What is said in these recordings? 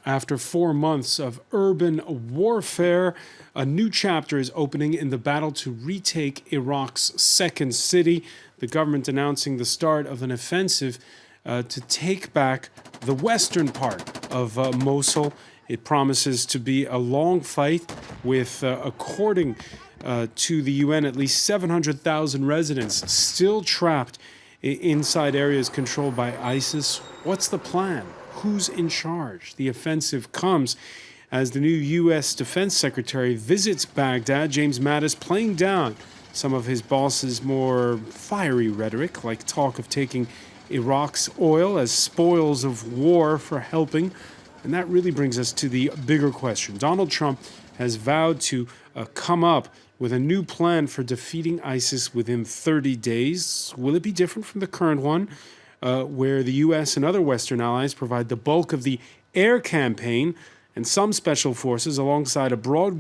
After 4 months of urban warfare, a new chapter is opening in the battle to retake Iraq's second city. The government announcing the start of an offensive to take back the western part of Mosul. It promises to be a long fight with, according to the UN, at least 700,000 residents still trapped inside areas controlled by ISIS. What's the plan? Who's in charge? The offensive comes as the new U.S. Defense Secretary visits Baghdad. James Mattis playing down some of his boss's more fiery rhetoric, like talk of taking Iraq's oil as spoils of war for helping. And that really brings us to the bigger question. Donald Trump has vowed to come up with a new plan for defeating ISIS within 30 days. Will it be different from the current one, where the U.S. and other Western allies provide the bulk of the air campaign and some special forces alongside a broad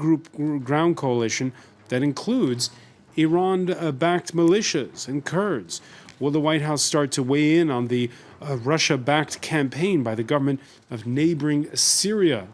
ground coalition that includes Iran-backed militias and Kurds? Will the White House start to weigh in on the Russia-backed campaign by the government of neighboring Syria,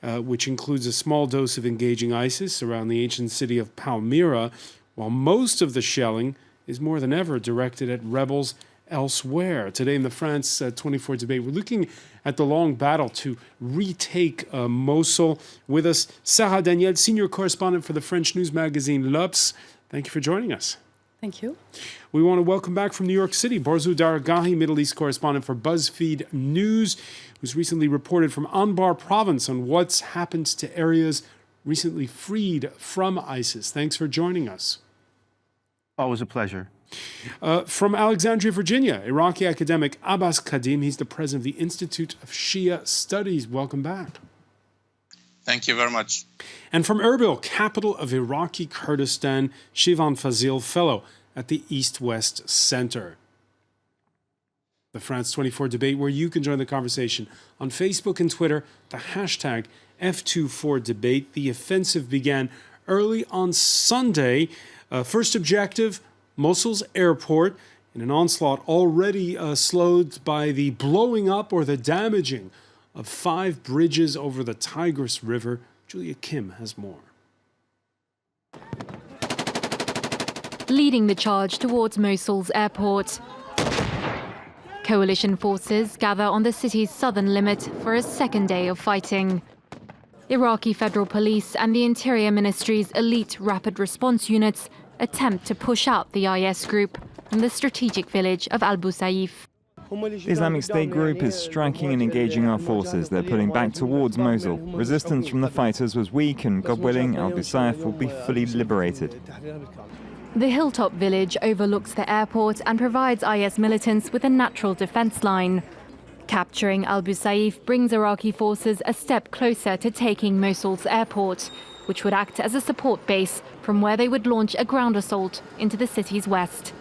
which includes a small dose of engaging ISIS around the ancient city of Palmyra, while most of the shelling is more than ever directed at rebels elsewhere? Today in the France 24 debate, we're looking at the long battle to retake Mosul. With us, Sarah Daniel, senior correspondent for the French news magazine L'Obs. Thank you for joining us. Thank you. We want to welcome back from New York City, Borzou Daragahi, Middle East correspondent for BuzzFeed News, who's recently reported from Anbar province on what's happened to areas recently freed from ISIS. Thanks for joining us. Always a pleasure. From Alexandria, Virginia, Iraqi academic Abbas Kadim. He's the president of the Institute of Shia Studies. Welcome back. Thank you very much. And from Erbil, capital of Iraqi Kurdistan, Shivan Fazil, fellow at the East-West Center. The France 24 debate, where you can join the conversation on Facebook and Twitter, the hashtag F24debate. The offensive began early on Sunday. First objective, Mosul's airport, in an onslaught already slowed by the blowing up or the damaging of 5 bridges over the Tigris River. Julia Kim has more. Leading the charge towards Mosul's airport. Coalition forces gather on the city's southern limit for a second day of fighting. Iraqi Federal Police and the Interior Ministry's elite rapid response units attempt to push out the IS group from the strategic village of Al Busaif. The Islamic State group is striking and engaging our forces. They're pulling back towards Mosul. Resistance from the fighters was weak, and God willing, Al Busaif will be fully liberated. The hilltop village overlooks the airport and provides IS militants with a natural defense line. Capturing Al Busaif brings Iraqi forces a step closer to taking Mosul's airport, which would act as a support base from where they would launch a ground assault into the city's west.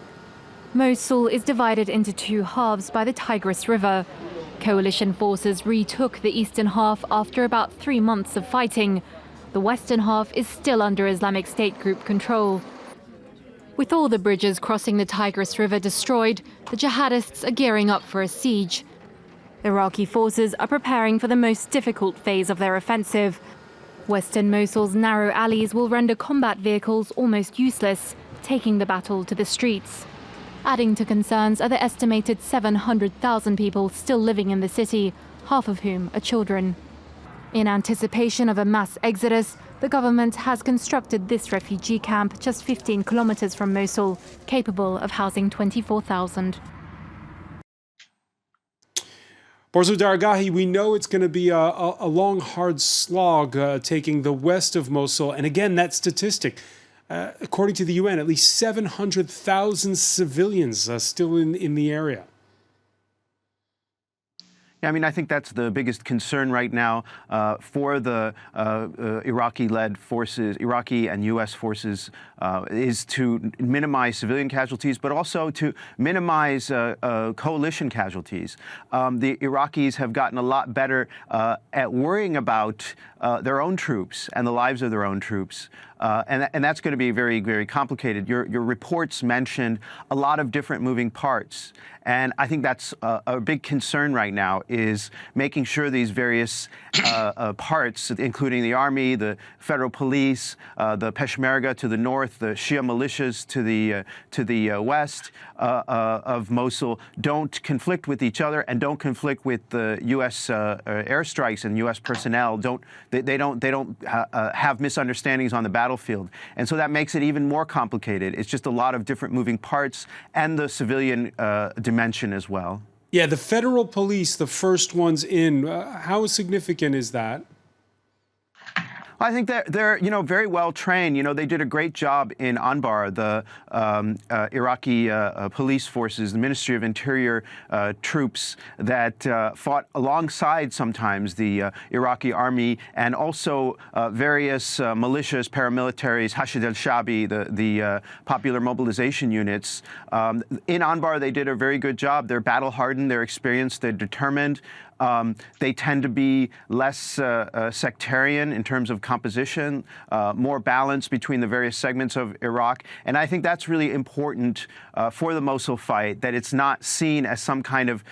Mosul is divided into 2 halves by the Tigris River. Coalition forces retook the eastern half after about 3 months of fighting. The western half is still under Islamic State group control. With all the bridges crossing the Tigris River destroyed, the jihadists are gearing up for a siege. Iraqi forces are preparing for the most difficult phase of their offensive. Western Mosul's narrow alleys will render combat vehicles almost useless, taking the battle to the streets. Adding to concerns are the estimated 700,000 people still living in the city, half of whom are children. In anticipation of a mass exodus, the government has constructed this refugee camp just 15 kilometers from Mosul, capable of housing 24,000. Borzou Daragahi, we know it's going to be a long, hard slog taking the west of Mosul. And again, that statistic, according to the UN, at least 700,000 civilians still in the area. Yeah, I mean, I think that's the biggest concern right now for the Iraqi-led forces, Iraqi and U.S. forces, is to minimize civilian casualties, but also to minimize coalition casualties. The Iraqis have gotten a lot better at worrying about their own troops and the lives of their own troops. And that's going to be very, very complicated. Your reports mentioned a lot of different moving parts. And I think that's a big concern right now. is making sure these various parts, including the army, the federal police, the Peshmerga to the north, the Shia militias to the west of Mosul, don't conflict with each other and don't conflict with the U.S. airstrikes and U.S. personnel. They don't have misunderstandings on the battlefield, and so that makes it even more complicated. It's just a lot of different moving parts and the civilian dimension as well. Yeah, the federal police, the first ones in. How significant is that? I think they're very well trained. They did a great job in Anbar, the Iraqi police forces, the Ministry of Interior troops that fought alongside sometimes the Iraqi army, and also various militias, paramilitaries, Hashid al-Shabi, the popular mobilization units. In Anbar, they did a very good job. They're battle-hardened, they're experienced, they're determined. They tend to be less sectarian in terms of composition, more balance between the various segments of Iraq. And I think that's really important for the Mosul fight, that it's not seen as some kind of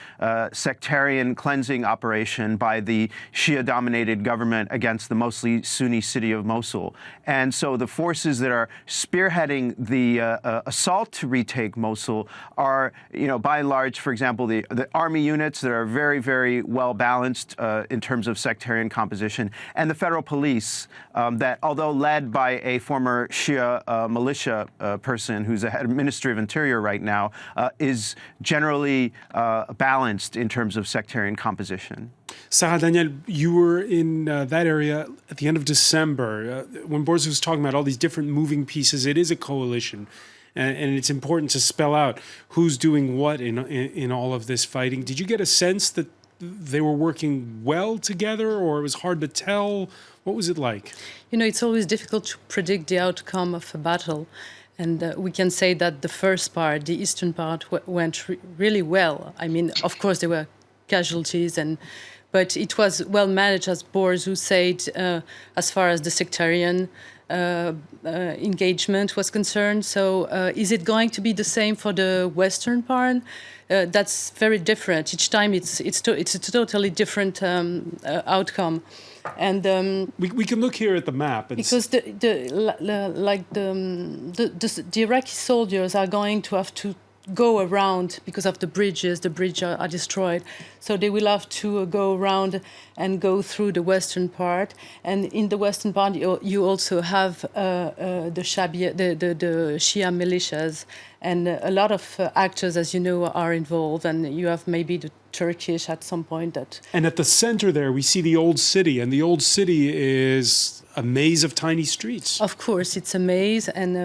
sectarian cleansing operation by the Shia-dominated government against the mostly Sunni city of Mosul. And so the forces that are spearheading the assault to retake Mosul are, by and large, for example, the army units that are very, very well balanced in terms of sectarian composition, and the federal police that, although led by a former Shia militia person who's the head of Ministry of Interior right now, is generally balanced in terms of sectarian composition. Sarah Daniel, you were in that area at the end of December. When Boris was talking about all these different moving pieces, it is a coalition. And it's important to spell out who's doing what in all of this fighting. Did you get a sense that they were working well together, or it was hard to tell? What was it like? It's always difficult to predict the outcome of a battle. And we can say that the first part, the eastern part, went really well. I mean, of course, there were casualties, but it was well managed, as Boris said, as far as the sectarian engagement was concerned. So is it going to be the same for the western part? That's very different. Each time it's a totally different outcome. And we can look here at the map. And because the Iraqi soldiers are going to have to go around because of the bridges. The bridges are destroyed, so they will have to go around and go through the western part. And in the western part, you also have the Shia militias, and a lot of actors, as you know, are involved. And you have maybe the Turkish at some point that. And at the center there, we see the old city, and the old city is a maze of tiny streets. Of course, it's a maze, and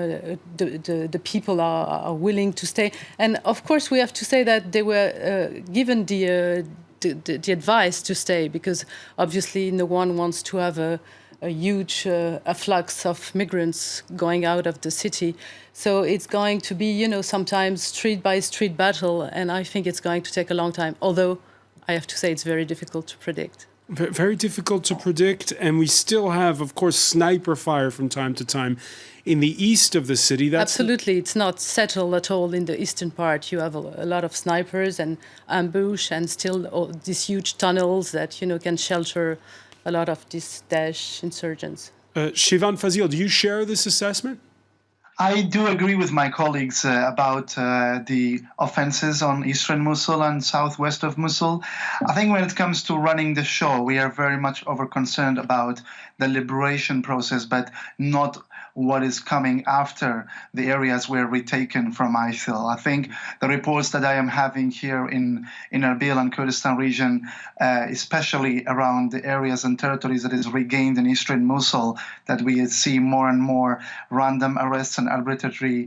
the people are willing to stay. And of course, we have to say that they were given the advice to stay, because obviously no one wants to have a huge afflux of migrants going out of the city. So it's going to be, sometimes street by street battle, and I think it's going to take a long time. Although I have to say it's very difficult to predict. Very difficult to predict, and we still have, of course, sniper fire from time to time in the east of the city. Absolutely, it's not settled at all in the eastern part. You have a lot of snipers and ambush, and still these huge tunnels that can shelter a lot of these Daesh insurgents. Shivan Fazil, do you share this assessment? I do agree with my colleagues about the offenses on eastern Mosul and southwest of Mosul. I think when it comes to running the show, we are very much over-concerned about the liberation process, but not what is coming after the areas were retaken from ISIL. I think the reports that I am having here in Erbil and Kurdistan region, especially around the areas and territories that is regained in eastern Mosul, that we see more and more random arrests and arbitrary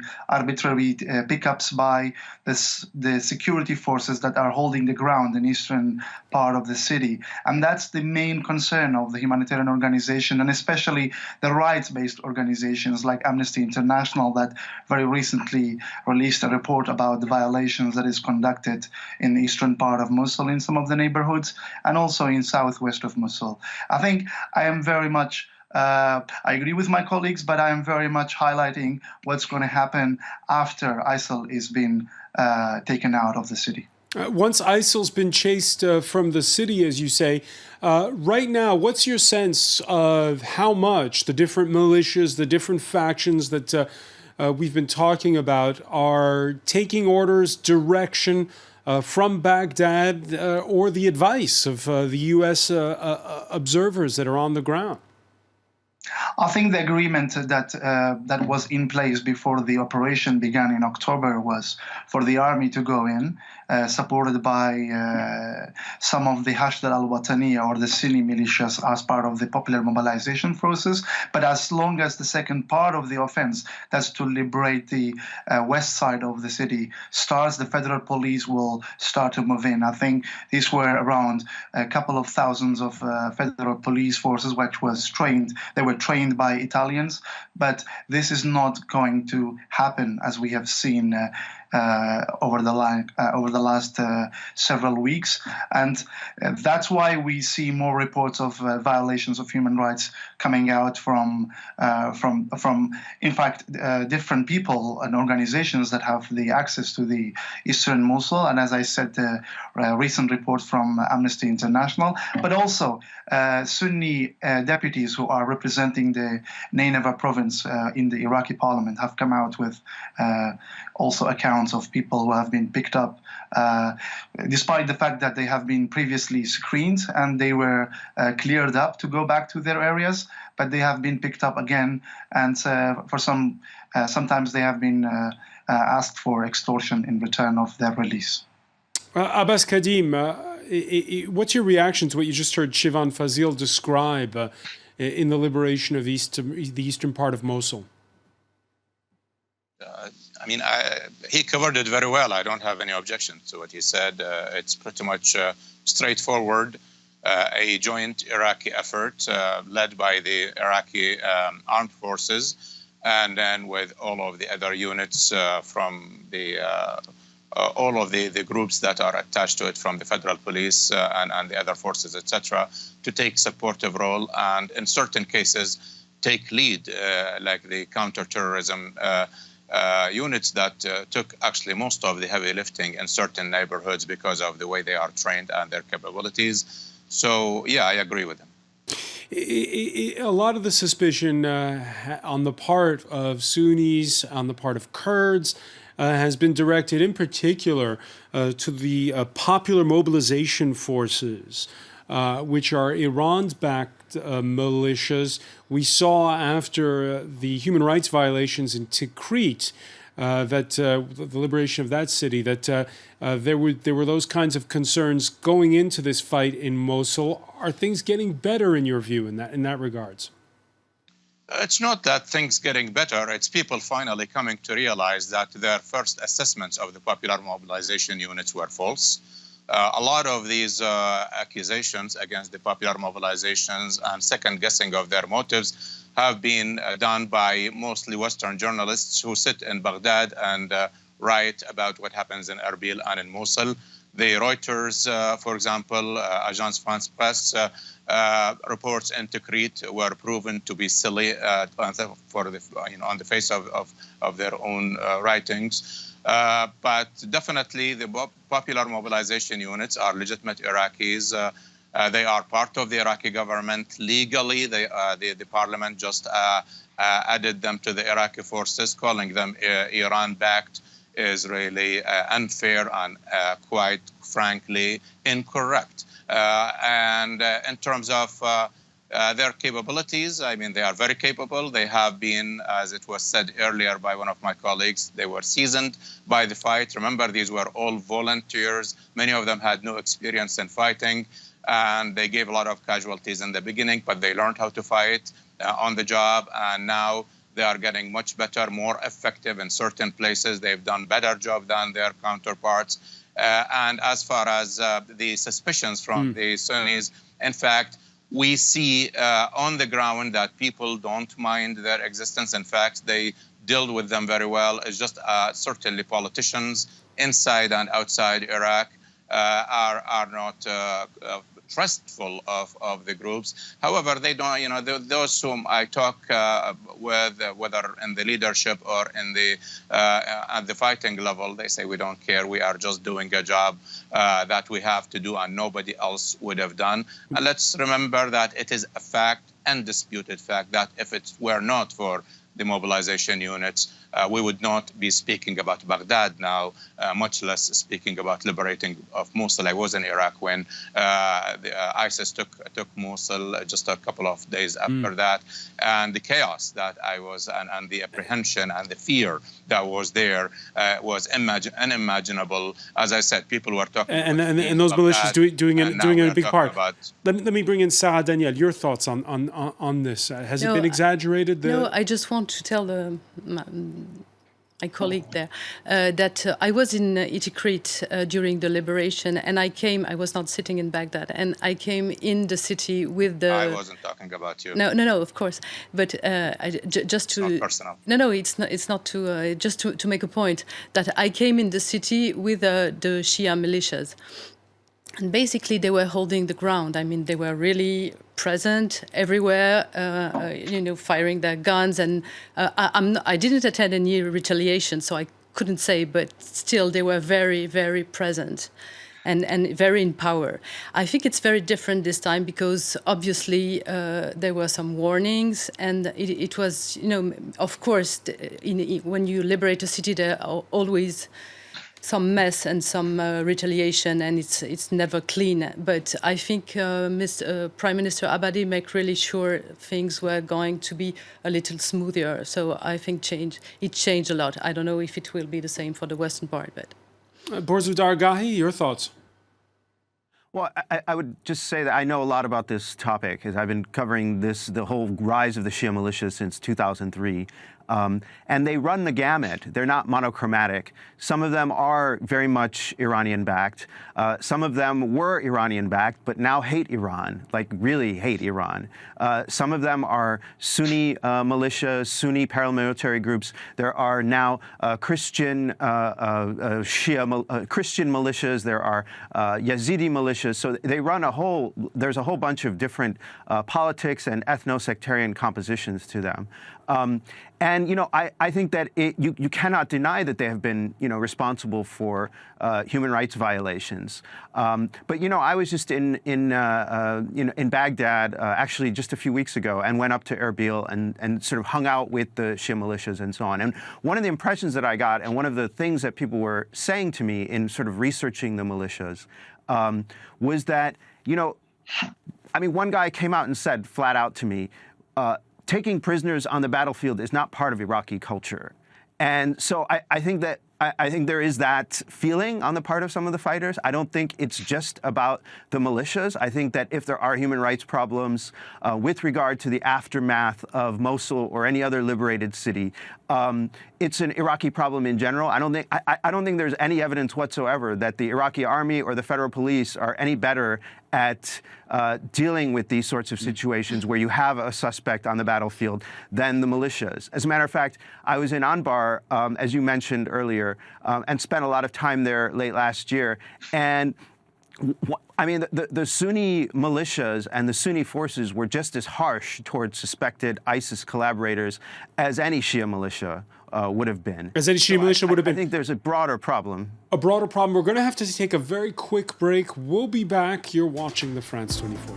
pickups by the security forces that are holding the ground in eastern part of the city. And that's the main concern of the humanitarian organization, and especially the rights-based organizations like Amnesty International, that very recently released a report about the violations that is conducted in the eastern part of Mosul in some of the neighborhoods, and also in southwest of Mosul. I think I am very much I agree with my colleagues, but I am very much highlighting what's going to happen after ISIL is being taken out of the city. Once ISIL's been chased from the city, as you say, right now, what's your sense of how much the different militias, the different factions that we've been talking about are taking orders, direction from Baghdad or the advice of the U.S. Observers that are on the ground? I think the agreement that was in place before the operation began in October was for the army to go in, supported by some of the Hashd al-Wataniya or the Sunni militias as part of the popular mobilization forces. But as long as the second part of the offense, that's to liberate the west side of the city, starts, the federal police will start to move in. I think these were around a couple of thousands of federal police forces, which was trained. They were trained by Italians, but this is not going to happen, as we have seen over the last several weeks, and that's why we see more reports of violations of human rights coming out from in fact, different people and organizations that have the access to the eastern Mosul, and as I said, recent report from Amnesty International, but also Sunni deputies who are representing the Nineveh province in the Iraqi parliament have come out with also accounts of people who have been picked up, despite the fact that they have been previously screened and they were cleared up to go back to their areas, but they have been picked up again, and for sometimes they have been asked for extortion in return of their release. Abbas Kadim, what's your reaction to what you just heard Shivan Fazil describe in the liberation of the eastern part of Mosul? I mean, he covered it very well. I don't have any objection to what he said. It's pretty much straightforward, a joint Iraqi effort led by the Iraqi armed forces, and then with all of the other units from the all of the groups that are attached to it, from the federal police and the other forces, etc., to take supportive role and in certain cases take lead, like the counterterrorism units that took actually most of the heavy lifting in certain neighborhoods because of the way they are trained and their capabilities. So, yeah, I agree with him. A lot of the suspicion on the part of Sunnis, on the part of Kurds, has been directed in particular to the popular mobilization forces, which are Iran-backed militias. We saw after the human rights violations in Tikrit, that the liberation of that city, that there were those kinds of concerns going into this fight in Mosul. Are things getting better in your view in that regards? It's not that things getting better. It's people finally coming to realize that their first assessments of the popular mobilization units were false. A lot of these accusations against the popular mobilizations and second guessing of their motives have been done by mostly Western journalists who sit in Baghdad and write about what happens in Erbil and in Mosul. The Reuters, for example, Agence France Presse, reports in Tikrit were proven to be silly on the face of their own writings. But definitely the popular mobilization units are legitimate Iraqis. They are part of the Iraqi government legally. The parliament just added them to the Iraqi forces, calling them Iran-backed is really unfair and quite frankly incorrect. And in terms of their capabilities, I mean, they are very capable. They have been, as it was said earlier by one of my colleagues, they were seasoned by the fight. Remember, these were all volunteers. Many of them had no experience in fighting, and they gave a lot of casualties in the beginning, but they learned how to fight on the job, and now they are getting much better, more effective in certain places. They've done better job than their counterparts. And as far as the suspicions from the Sunnis, in fact, we see on the ground that people don't mind their existence. In fact, they deal with them very well. It's just certainly politicians inside and outside Iraq are not trustful of the groups. However, they don't, you know, those whom I talk with, whether in the leadership or in the at the fighting level, they say we don't care. We are just doing a job that we have to do and nobody else would have done. And let's remember that it is a fact, undisputed fact, that if it were not for the mobilization units, we would not be speaking about Baghdad now, much less speaking about liberating of Mosul. I was in Iraq when ISIS took Mosul just a couple of days after that, and the chaos that I was, and the apprehension and the fear that was there was unimaginable. As I said, people were talking and those militias doing a big part. Let me bring in Sarah Daniel. Your thoughts on this? Has it been exaggerated? No, I just want to tell my colleague there that I was in Tikrit during the liberation, and I was not sitting in Baghdad, and I came in the city with the... I wasn't talking about you. No, of course, but just to... It's not personal. No, it's not to... just to make a point, that I came in the city with the Shia militias. And basically, they were holding the ground. I mean, they were really present everywhere, firing their guns. And I didn't attend any retaliation, so I couldn't say. But still, they were very, very present and very in power. I think it's very different this time because obviously there were some warnings, and it was, of course, when you liberate a city, there are always some mess and some retaliation, and it's never clean. But I think Prime Minister Abadi made really sure things were going to be a little smoother. So I think it changed a lot. I don't know if it will be the same for the western part, but. Borzu Dargahi, your thoughts? Well, I would just say that I know a lot about this topic, because I've been covering the whole rise of the Shia militias since 2003. And they run the gamut. They're not monochromatic. Some of them are very much Iranian-backed. Some of them were Iranian-backed, but now hate Iran, like really hate Iran. Some of them are Sunni militias, Sunni paramilitary groups. There are now Christian Christian militias. There are Yazidi militias. So they run there's a whole bunch of different politics and ethno-sectarian compositions to them. And, I think that you cannot deny that they have been, responsible for human rights violations. But, I was just in Baghdad actually just a few weeks ago, and went up to Erbil and sort of hung out with the Shia militias and so on. And one of the impressions that I got, and one of the things that people were saying to me in sort of researching the militias, was that, one guy came out and said flat out to me, taking prisoners on the battlefield is not part of Iraqi culture. And so I think that I think there is that feeling on the part of some of the fighters. I don't think it's just about the militias. I think that if there are human rights problems with regard to the aftermath of Mosul or any other liberated city, it's an Iraqi problem in general. I don't think there's any evidence whatsoever that the Iraqi army or the federal police are any better at dealing with these sorts of situations where you have a suspect on the battlefield than the militias. As a matter of fact, I was in Anbar, as you mentioned earlier, and spent a lot of time there late last year. And the Sunni militias and the Sunni forces were just as harsh towards suspected ISIS collaborators as any Shia militia would have been. As any Shia militia would have been. I think there's a broader problem. A broader problem. We're going to have to take a very quick break. We'll be back. You're watching the France 24.